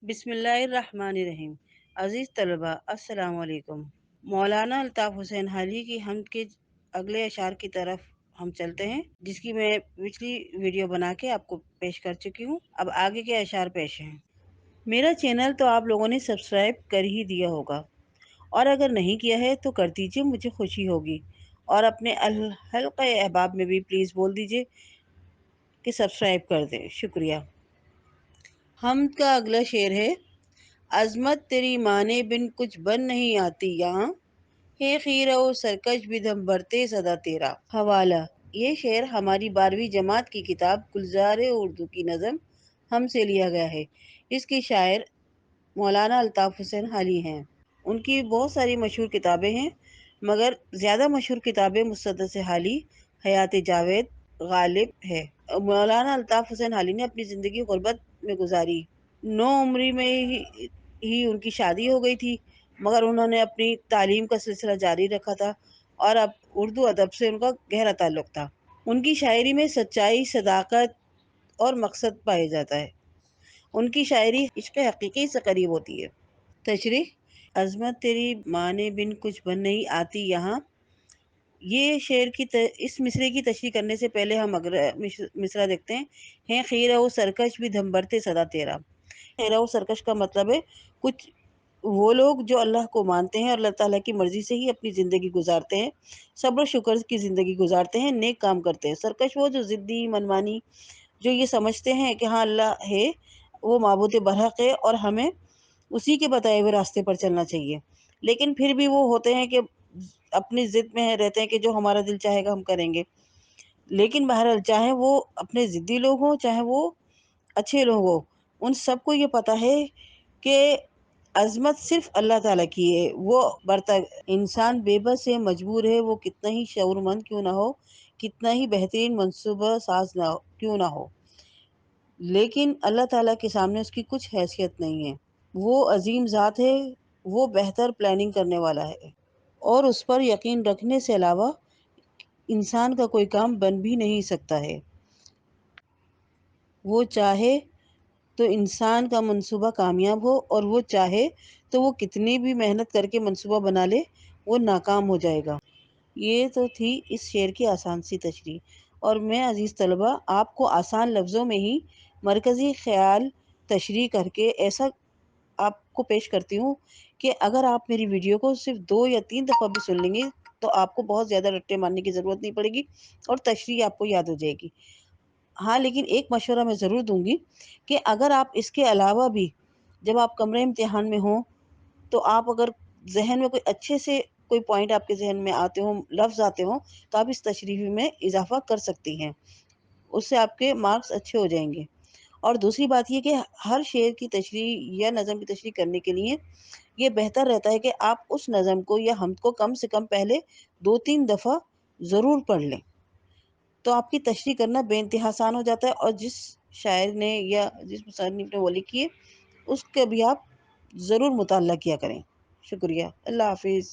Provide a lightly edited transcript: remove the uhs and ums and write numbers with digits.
बिस्मिल्लाहिर्रहमानिर्रहीम। अज़ीज़ तलबा, अस्सलाम वालेकुम। मौलाना अल्ताफ़ हुसैन हाली की हम के अगले अशार की तरफ हम चलते हैं, जिसकी मैं पिछली वीडियो बना के आपको पेश कर चुकी हूँ। अब आगे के अशार पेश हैं। मेरा चैनल तो आप लोगों ने सब्सक्राइब कर ही दिया होगा, और अगर नहीं किया है तो कर दीजिए, मुझे खुशी होगी। और अपने हल्क़े अहबाब में भी प्लीज़ बोल दीजिए कि सब्सक्राइब कर दें। शुक्रिया। हम का अगला शेर है, अज़मत तेरी माने बिन कुछ बन नहीं आती यहाँ, हे खीरा ओ सरकश भी दम भरते सदा तेरा। हवाला, ये शेर हमारी 12वीं जमात की किताब गुलजार उर्दू की नज़म हम से लिया गया है। इसके शायर मौलाना अल्ताफ़ हुसैन हाली हैं। उनकी बहुत सारी मशहूर किताबें हैं, मगर ज़्यादा मशहूर किताबें मुसद्दस हाली, हयात जावेद, गालिब है। मौलाना अल्ताफ़ हुसैन हाली ने अपनी ज़िंदगी गुर्बत में गुजारी। 9 उम्री में ही उनकी शादी हो गई थी, मगर उन्होंने अपनी तालीम का सिलसिला जारी रखा था, और अब उर्दू अदब से उनका गहरा ताल्लुक़ था। उनकी शायरी में सच्चाई, सदाकत और मकसद पाया जाता है। उनकी शायरी इश्क़ हक़ीक़ी से करीब होती है। तशरीह, अज़मत तेरी माने बिन कुछ बन नहीं आती यहाँ। ये शेर की इस मिसरे की तशरीह करने से पहले हम अगर मिसरा देखते हैं खीरा वो सरकश भी धम भरते सदा तेरा। खीरा वो सरकश का मतलब है कुछ वो लोग जो अल्लाह को मानते हैं और अल्लाह ताला की मर्ज़ी से ही अपनी ज़िंदगी गुजारते हैं, सब्र शुक्र की ज़िंदगी गुजारते हैं, नेक काम करते हैं। सरकश वो जो ज़िद्दी, मनमानी, जो ये समझते हैं कि हाँ अल्लाह है, वो माबूद बरहक है और हमें उसी के बताए हुए रास्ते पर चलना चाहिए, लेकिन फिर भी वो होते हैं कि अपनी ज़िद में रहते हैं कि जो हमारा दिल चाहेगा हम करेंगे। लेकिन बहरहाल, चाहे वो अपने ज़िद्दी लोग हों, चाहे वो अच्छे लोग हों, उन सबको ये पता है कि अज़मत सिर्फ़ अल्लाह ताला की है। वो बरता इंसान बेबस है, मजबूर है, वो कितना ही शऊरमंद क्यों ना हो, कितना ही बेहतरीन मंसूबा साज़ ना क्यों ना हो, लेकिन अल्लाह ताला के सामने उसकी कुछ हैसियत नहीं है। वो अज़ीम ज़ात है, वो बेहतर प्लानिंग करने वाला है, और उस पर यकीन रखने से अलावा इंसान का कोई काम बन भी नहीं सकता है। वो चाहे तो इंसान का मंसूबा कामयाब हो, और वो चाहे तो वो कितनी भी मेहनत करके मंसूबा बना ले, वो नाकाम हो जाएगा। ये तो थी इस शेर की आसान सी तशरीह, और मैं अज़ीज़ तलबा आपको आसान लफ्ज़ों में ही मरकज़ी ख़्याल तशरीह करके ऐसा आपको पेश करती हूँ कि अगर आप मेरी वीडियो को सिर्फ 2 या 3 दफ़ा भी सुन लेंगे, तो आपको बहुत ज़्यादा रट्टे मारने की ज़रूरत नहीं पड़ेगी, और तशरीह आपको याद हो जाएगी। हाँ, लेकिन एक मशवरा मैं ज़रूर दूँगी कि अगर आप इसके अलावा भी जब आप कमरे इम्तिहान में हों, तो आप अगर ज़हन में कोई अच्छे से कोई पॉइंट आपके ज़हन में आते हों, लफ्ज़ आते हों, तो आप इस तशरीह में इज़ाफ़ा कर सकती हैं। उससे आपके मार्क्स अच्छे हो जाएँगे। और दूसरी बात ये कि हर शेर की तशरीह या नज़म की तशरीह करने के लिए ये बेहतर रहता है कि आप उस नज़म को या हमद को कम से कम पहले 2-3 दफ़ा ज़रूर पढ़ लें। तो आपकी तशरीह करना बेइंतहा आसान हो जाता है, और जिस शायर ने या जिस मुसन्निफ़ ने वो लिखी है, उसका भी आप ज़रूर मुताला किया करें। शुक्रिया। अल्लाह हाफ़िज़।